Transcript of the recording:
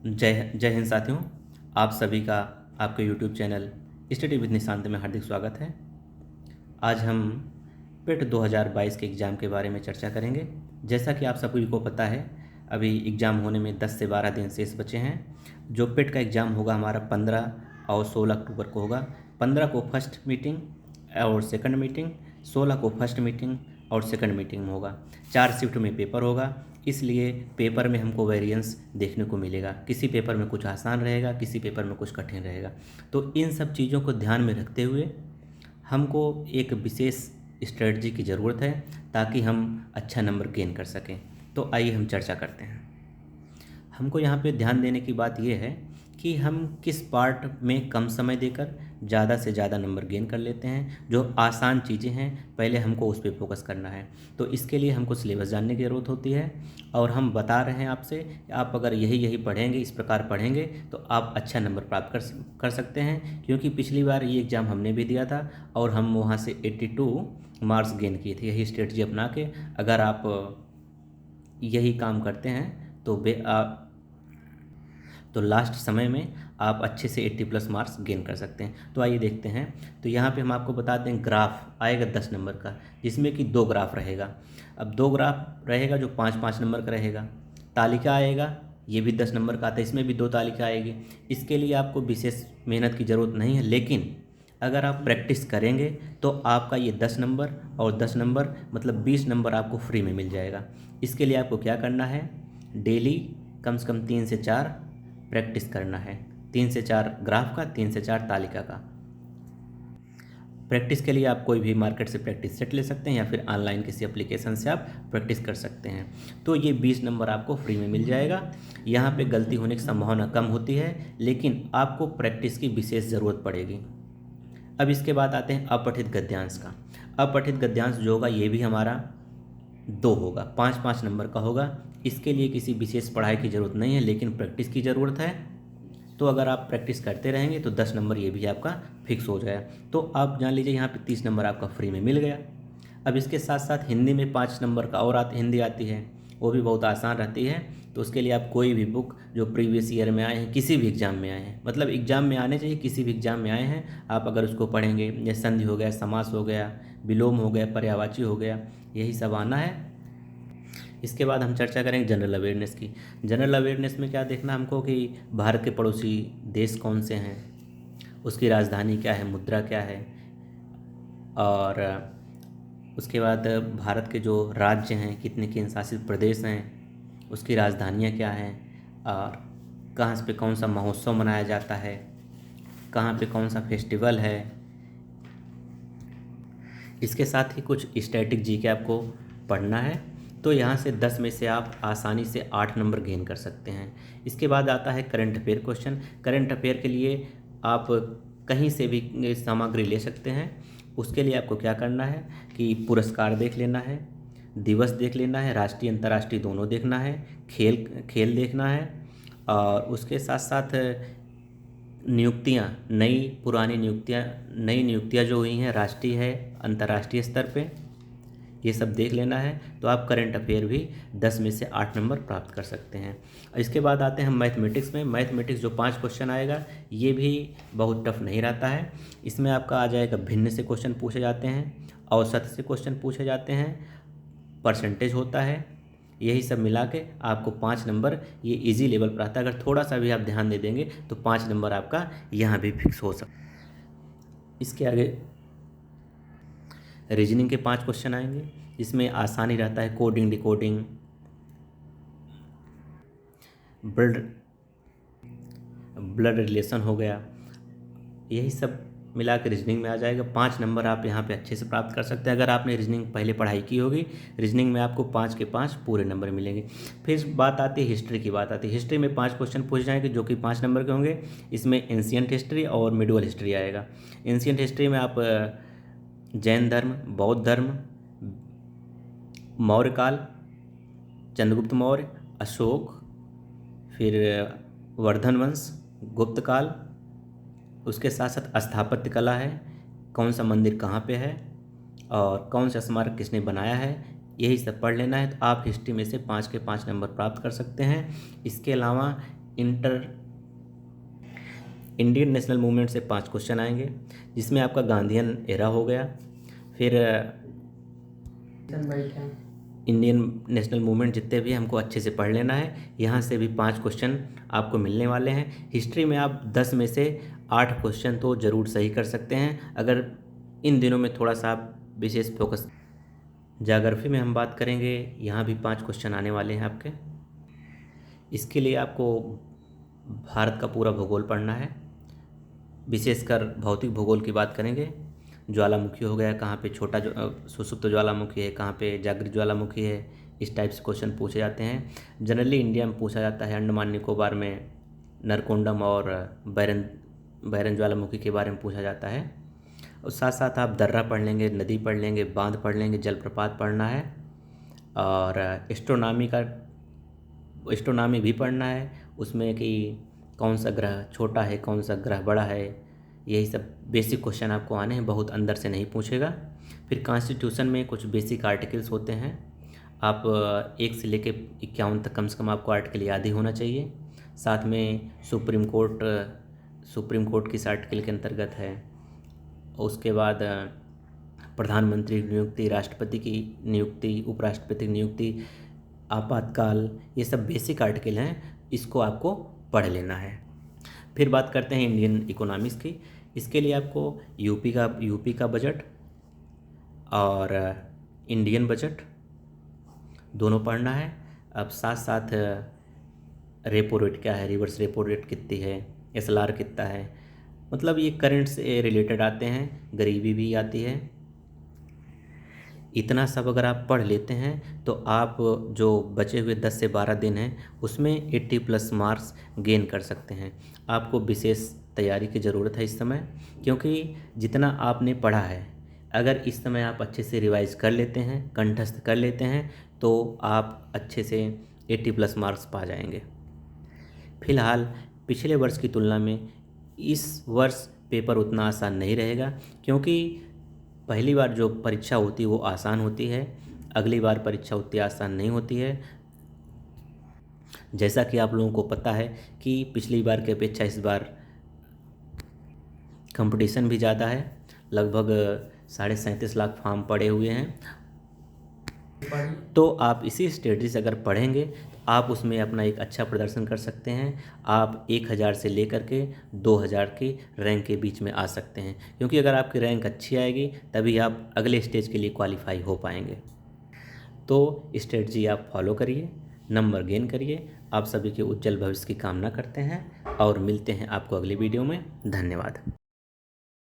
जय जय हिंद साथियों। आप सभी का आपके YouTube channel study with Nishant में हार्दिक स्वागत है। आज हम पेट 2022 के एग्ज़ाम के बारे में चर्चा करेंगे। जैसा कि आप सभी को पता है, अभी एग्ज़ाम होने में 10 से 12 दिन शेष बचे हैं। जो पेट का एग्ज़ाम होगा हमारा 15 और 16 अक्टूबर को होगा। 15 को फर्स्ट मीटिंग और सेकंड मीटिंग, 16 को फर्स्ट मीटिंग और सेकंड मीटिंग में होगा। 4 शिफ्ट में पेपर होगा, इसलिए पेपर में हमको वेरिएंस देखने को मिलेगा। किसी पेपर में कुछ आसान रहेगा, किसी पेपर में कुछ कठिन रहेगा। तो इन सब चीज़ों को ध्यान में रखते हुए हमको एक विशेष स्ट्रेटजी की ज़रूरत है ताकि हम अच्छा नंबर गेन कर सकें। तो आइए हम चर्चा करते हैं। हमको यहाँ पे ध्यान देने की बात यह है कि हम किस पार्ट में कम समय देकर ज़्यादा से ज़्यादा नंबर गेन कर लेते हैं। जो आसान चीज़ें हैं पहले हमको उस पर फोकस करना है। तो इसके लिए हमको सिलेबस जानने की ज़रूरत होती है और हम बता रहे हैं आपसे कि आप अगर यही पढ़ेंगे, इस प्रकार पढ़ेंगे तो आप अच्छा नंबर प्राप्त कर सकते हैं। क्योंकि पिछली बार ये एग्ज़ाम हमने भी दिया था और हम वहाँ से 82 मार्क्स गेन किए थे। यही स्ट्रेटजी अपना के अगर आप यही काम करते हैं तो लास्ट समय में आप अच्छे से 80+ मार्क्स गेन कर सकते हैं। तो आइए देखते हैं। तो यहाँ पे हम आपको बता दें, ग्राफ आएगा 10 नंबर का, जिसमें कि 2 ग्राफ रहेगा। अब 2 ग्राफ रहेगा जो 5-5 नंबर का रहेगा। तालिका आएगा, ये भी 10 नंबर का आता है, इसमें भी 2 तालिका आएगी। इसके लिए आपको विशेष मेहनत की ज़रूरत नहीं है, लेकिन अगर आप प्रैक्टिस करेंगे तो आपका ये 10 नंबर और 10 नंबर मतलब 20 नंबर आपको फ्री में मिल जाएगा। इसके लिए आपको क्या करना है, डेली कम से कम 3 से 4 प्रैक्टिस करना है। 3 से 4 ग्राफ का, 3 से 4 तालिका का। प्रैक्टिस के लिए आप कोई भी मार्केट से प्रैक्टिस सेट ले सकते हैं या फिर ऑनलाइन किसी एप्लीकेशन से आप प्रैक्टिस कर सकते हैं। तो ये 20 नंबर आपको फ्री में मिल जाएगा। यहाँ पे गलती होने की संभावना कम होती है, लेकिन आपको प्रैक्टिस की विशेष ज़रूरत पड़ेगी। अब इसके बाद आते हैं अपठित गद्यांश का। अपठित गद्यांश जो होगा ये भी हमारा 2 होगा, 5-5 नंबर का होगा। इसके लिए किसी विशेष पढ़ाई की ज़रूरत नहीं है, लेकिन प्रैक्टिस की ज़रूरत है। तो अगर आप प्रैक्टिस करते रहेंगे तो 10 नंबर ये भी आपका फिक्स हो जाएगा। तो आप जान लीजिए यहाँ पे 30 नंबर आपका फ्री में मिल गया। अब इसके साथ साथ हिंदी में 5 नंबर का और हिंदी आती है, वो भी बहुत आसान रहती है। तो उसके लिए आप कोई भी बुक जो प्रीवियस ईयर में आए हैं, किसी भी एग्ज़ाम में आए हैं, मतलब एग्ज़ाम में आने चाहिए, किसी भी एग्ज़ाम में आए हैं, आप अगर उसको पढ़ेंगे, जैसे संधि हो गया, समास हो गया, विलोम हो गया, पर्यायवाची हो गया, यही सब आना है। इसके बाद हम चर्चा करेंगे जनरल अवेयरनेस की। जनरल अवेयरनेस में क्या देखना हमको कि भारत के पड़ोसी देश कौन से हैं, उसकी राजधानी क्या है, मुद्रा क्या है, और उसके बाद भारत के जो राज्य हैं, कितने केंद्र शासित प्रदेश हैं, उसकी राजधानियाँ क्या हैं, और कहाँ पे कौन सा महोत्सव मनाया जाता है, कहाँ पे कौन सा फेस्टिवल है। इसके साथ ही कुछ स्टैटिक जीके आपको पढ़ना है। तो यहाँ से 10 में से आप आसानी से 8 नंबर गेन कर सकते हैं। इसके बाद आता है current affair question. Current affair के लिए आप कहीं से भी सामग्री ले सकते हैं। उसके लिए आपको क्या करना है कि पुरस्कार देख लेना है, दिवस देख लेना है, राष्ट्रीय अंतर्राष्ट्रीय दोनों देखना है, खेल देखना है, और उसके साथ साथ नियुक्तियाँ, नई नियुक्तियाँ जो हुई हैं राष्ट्रीय है, अंतर्राष्ट्रीय स्तर पे, ये सब देख लेना है। तो आप करंट अफेयर भी 10 में से 8 नंबर प्राप्त कर सकते हैं। इसके बाद आते हैं मैथमेटिक्स में। मैथमेटिक्स जो 5 क्वेश्चन आएगा ये भी बहुत टफ नहीं रहता है। इसमें आपका आ जाएगा भिन्न से क्वेश्चन पूछे जाते हैं, औसत से क्वेश्चन पूछे जाते हैं, परसेंटेज होता है। यही सब मिला के आपको 5 नंबर ये इजी लेवल पर आता है। अगर थोड़ा सा भी आप ध्यान दे देंगे तो 5 नंबर आपका यहाँ भी फिक्स हो सकता है। इसके आगे रीजनिंग के 5 क्वेश्चन आएंगे। इसमें आसानी रहता है, coding, decoding, blood blood relation हो गया, यही सब मिला के रीजनिंग में आ जाएगा। 5 नंबर आप यहाँ पे अच्छे से प्राप्त कर सकते हैं। अगर आपने रीजनिंग पहले पढ़ाई की होगी, रीजनिंग में आपको 5 के 5 पूरे नंबर मिलेंगे। फिर बात आती है हिस्ट्री की। बात आती है हिस्ट्री में 5 क्वेश्चन पूछे जाएंगे जो कि 5 नंबर के होंगे। इसमें एंशिएंट हिस्ट्री और मिडिवल हिस्ट्री आएगा। एंशिएंट हिस्ट्री में आप जैन धर्म, बौद्ध धर्म, मौर्य काल, चंद्रगुप्त मौर्य, अशोक, फिर वर्धन वंश, गुप्त काल, उसके साथ साथ स्थापत्य कला है, कौन सा मंदिर कहाँ पे है और कौन सा स्मारक किसने बनाया है, यही सब पढ़ लेना है। तो आप हिस्ट्री में से 5 के 5 नंबर प्राप्त कर सकते हैं। इसके अलावा इंटर इंडियन नेशनल मूवमेंट से 5 क्वेश्चन आएंगे, जिसमें आपका गांधीयन एरा हो गया, फिर इंडियन नेशनल मूवमेंट जितने भी हमको अच्छे से पढ़ लेना है। यहाँ से भी 5 क्वेश्चन आपको मिलने वाले हैं। हिस्ट्री में आप 10 में से 8 क्वेश्चन तो ज़रूर सही कर सकते हैं, अगर इन दिनों में थोड़ा सा आप विशेष फोकस। ज्योग्राफी में हम बात करेंगे, यहाँ भी 5 क्वेश्चन आने वाले हैं आपके। इसके लिए आपको भारत का पूरा भूगोल पढ़ना है, विशेषकर भौतिक भूगोल की बात करेंगे। ज्वालामुखी हो गया, कहाँ पे छोटा सुसुप्त ज्वालामुखी है, कहाँ पे जागृत ज्वालामुखी है, इस टाइप से क्वेश्चन पूछे जाते हैं। जनरली इंडिया में पूछा जाता है, अंडमान निकोबार में नरकोंडम और बैरन ज्वालामुखी के बारे में पूछा जाता है। और साथ साथ आप दर्रा पढ़ लेंगे, नदी पढ़ लेंगे, बांध पढ़ लेंगे, जलप्रपात पढ़ना है, और एस्ट्रोनॉमी भी पढ़ना है, उसमें कि कौन सा ग्रह छोटा है, कौन सा ग्रह बड़ा है, यही सब बेसिक क्वेश्चन आपको आने हैं, बहुत अंदर से नहीं पूछेगा। फिर कॉन्स्टिट्यूशन में कुछ बेसिक आर्टिकल्स होते हैं, आप 1 से लेकर 51 तक कम से कम आपको आर्टिकल याद ही होना चाहिए। साथ में सुप्रीम कोर्ट किस आर्टिकल के अंतर्गत है, उसके बाद प्रधानमंत्री की नियुक्ति, राष्ट्रपति की नियुक्ति, उपराष्ट्रपति की नियुक्ति, आपातकाल, ये सब बेसिक आर्टिकल हैं, इसको आपको पढ़ लेना है। फिर बात करते हैं इंडियन इकोनॉमिक्स की। इसके लिए आपको यूपी का बजट और इंडियन बजट दोनों पढ़ना है। अब साथ साथ रेपो रेट क्या है, रिवर्स रेपो रेट कितनी है, SLR कितना है, मतलब ये करंट से रिलेटेड आते हैं, गरीबी भी आती है। इतना सब अगर आप पढ़ लेते हैं तो आप जो बचे हुए 10 से 12 दिन हैं उसमें 80+ मार्क्स गेन कर सकते हैं। आपको विशेष तैयारी की ज़रूरत है इस समय, क्योंकि जितना आपने पढ़ा है, अगर इस समय आप अच्छे से रिवाइज कर लेते हैं, कंठस्थ कर लेते हैं, तो आप अच्छे से 80+ मार्क्स पा जाएंगे। फिलहाल पिछले वर्ष की तुलना में इस वर्ष पेपर उतना आसान नहीं रहेगा, क्योंकि पहली बार जो परीक्षा होती है वो आसान होती है, अगली बार परीक्षा उतनी आसान नहीं होती है। जैसा कि आप लोगों को पता है कि पिछली बार की अपेक्षा इस बार कंपटीशन भी ज़्यादा है, लगभग 37.5 लाख फॉर्म पड़े हुए हैं। तो आप इसी स्ट्रेटजी से अगर पढ़ेंगे तो आप उसमें अपना एक अच्छा प्रदर्शन कर सकते हैं। आप 1000 से लेकर के 2000 की रैंक के बीच में आ सकते हैं, क्योंकि अगर आपकी रैंक अच्छी आएगी तभी आप अगले स्टेज के लिए क्वालिफाई हो पाएंगे। तो स्ट्रेटजी आप फॉलो करिए, नंबर गेन करिए। आप सभी के उज्जवल भविष्य की कामना करते हैं और मिलते हैं आपको अगली वीडियो में। धन्यवाद।